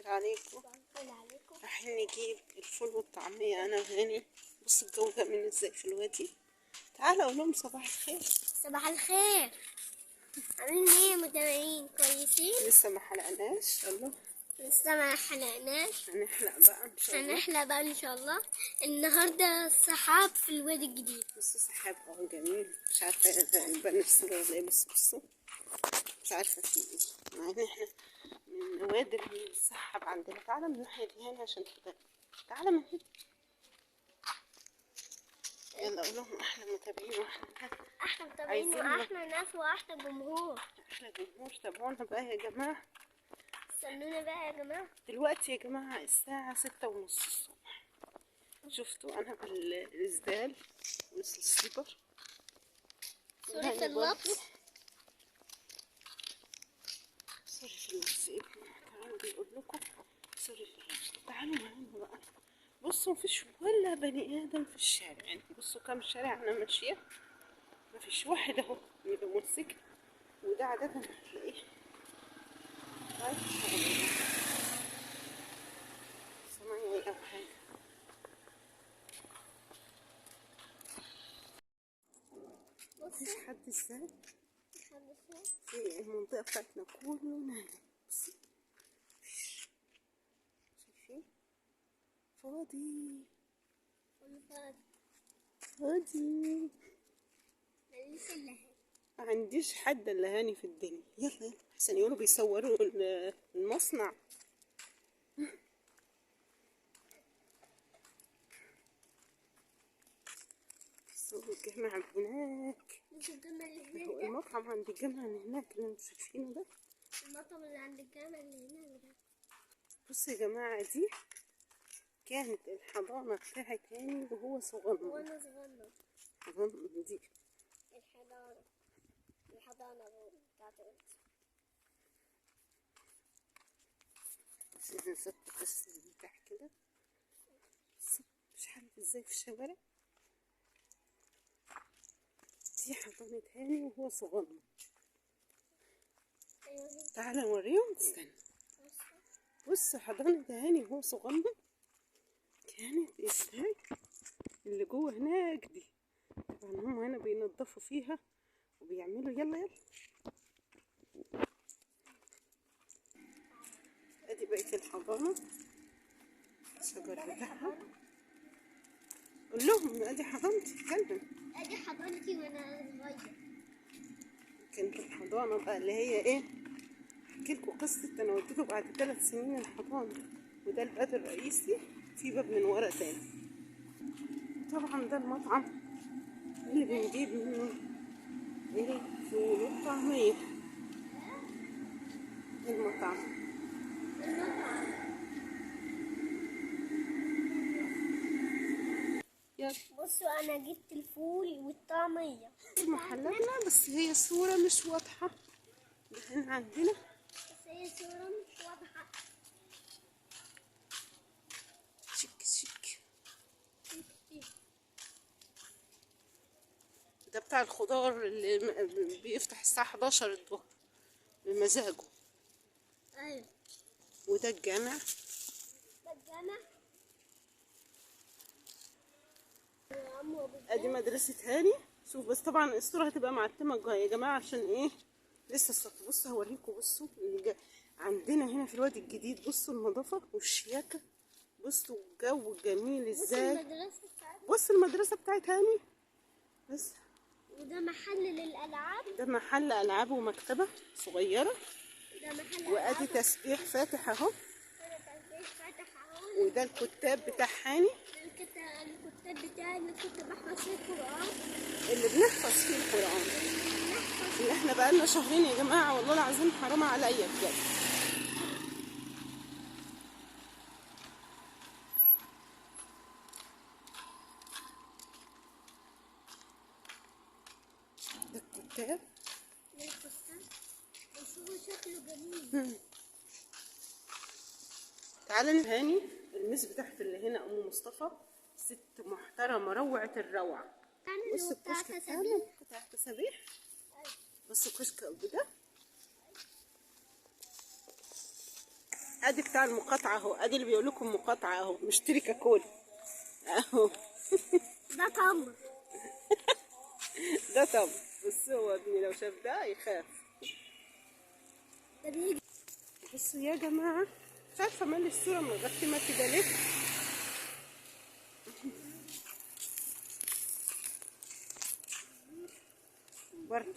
عليكم. رايحين نجيب الفول والطعمية أنا وهاني. بص الجو جميل ازاي في الوادي. تعالى أقول لهم صباح الخير. صباح الخير. عاملين ايه يا متابعين؟ كويسين؟ لسه ما حلقناش. الله لسه ما حلقناش. هنحلق بقى إن شاء الله. هنحلق بقى ان شاء الله. النهارده سحاب في الوادي الجديد. بصوا سحاب اهو جميل. مش عارفة يبان الصورة ولا ايه. بصوا مش عارفة في ايه، مع ان احنا من نوادر السحاب عندنا. تعالى من الناحية دي هنا عشان تبان. تعالى من هنا. يلا اقول لهم احلى متابعين احلى متابعين واحلى ناس واحلى جمهور. احلى جمهور. تابعونا بقى يا جماعة. استنونا بقى يا جماعة. دلوقتي يا جماعة الساعة 6:30 الصبح. شفتوا انا بالإسدال والسليبر. سوري في اللبس. سوري في اللبس. تعالوا بيقول لكم سوري في اللبس. تعالوا معانا بقى. بصوا مفيش ولا بني آدم في الشارع. يعني بصوا كم شارع انا ماشية مفيش واحد اهو موتوسيكل. وده عادة هتلاقيه صنايعي أو حاجة. مفيش حد ازاي في المنطقة بتاعتنا كله نايم. بصي شايفين فاضي فاضي. ما عنديش حد الا هاني في الدنيا. يلا احسن يقولوا بيصوروا المصنع. صوروا الجامع هناك. هو المطعم عند الجامع اللي هناك اللي انتوا شايفينه ده. المطعم اللي عند الجامع اللي هناك ده. بصوا يا جماعة دي كانت الحضانة بتاعت هاني وهو صغنن. وانا صغنن. دي الحضانة بتاعته. نزلت بس من تحت كده. مش عارف ازاي في الشوارع. دي حضانة هاني وهو صغنن. تعالى نوريهم. استنى. بصوا حضانة هاني وهو صغنن كانت ازاي. اللي جوه هناك دي طبعا هم هنا بينضفوا فيها وبيعملوا. يلا ادي بقية الحضانة. الشجر بتاعها. قول لهم ادي حضانتي. اتكلم. ادي حضانتي وانا صغير. كانت الحضانة بقى اللي هي ايه. احكي لكم قصة. انا وديته بعد 3 سنين الحضانة. وده الباب الرئيسي. في باب من ورا تاني. طبعا ده المطعم اللي بنجيب منه الفول والطعمية. المطعم بصوا انا جبت الفول والطعمية. محلاتنا بس هي الصورة مش واضحة. هنا عندنا بس هي صورة مش واضحة. شيك. ده بتاع الخضار اللي بيفتح الساعة 11 الظهر بمزاجه. ايوه. وده الجامع. ادي مدرسة هاني. شوف بس طبعا الصورة هتبقى معتمة يا جماعة عشان ايه لسه السطح. بصوا هوريكم. بصوا عندنا هنا في الوادي الجديد. بصوا النظافة والشياكة. بصوا الجو جميل ازاي. بصوا المدرسة بتاعت هاني. بس وده محل للألعاب. ده محل ألعاب ومكتبة صغيرة. ده محل وادي تسبيح فاتح اهو. اهو. وده الكتاب بتاع هاني. الكتاب بتاعي اللي كنت بحفظ فيه القرآن. اللي بنحفظ فيه القرآن. اللي احنا بقالنا شهرين يا جماعة والله العظيم حرام عليا بجد. ده الكتاب. بس هو شكله جميل. تعالى هاني المس بتاعت اللي هنا ام مصطفى. ست محترمة روعة الروعة. بص الكشك بتاع تسابيح. بص الكشك ابو ده. ادي بتاع المقاطعه اهو، ادي اللي بيقول لكم مقاطعه اهو، مشتري كاكول اهو. ده تمر. ده طب بص، هو ابني لو شاف ده يخاف. ده بيجي. بصوا يا جماعه، مش عارفه مالي الصوره مغتمه كده ليه. برضه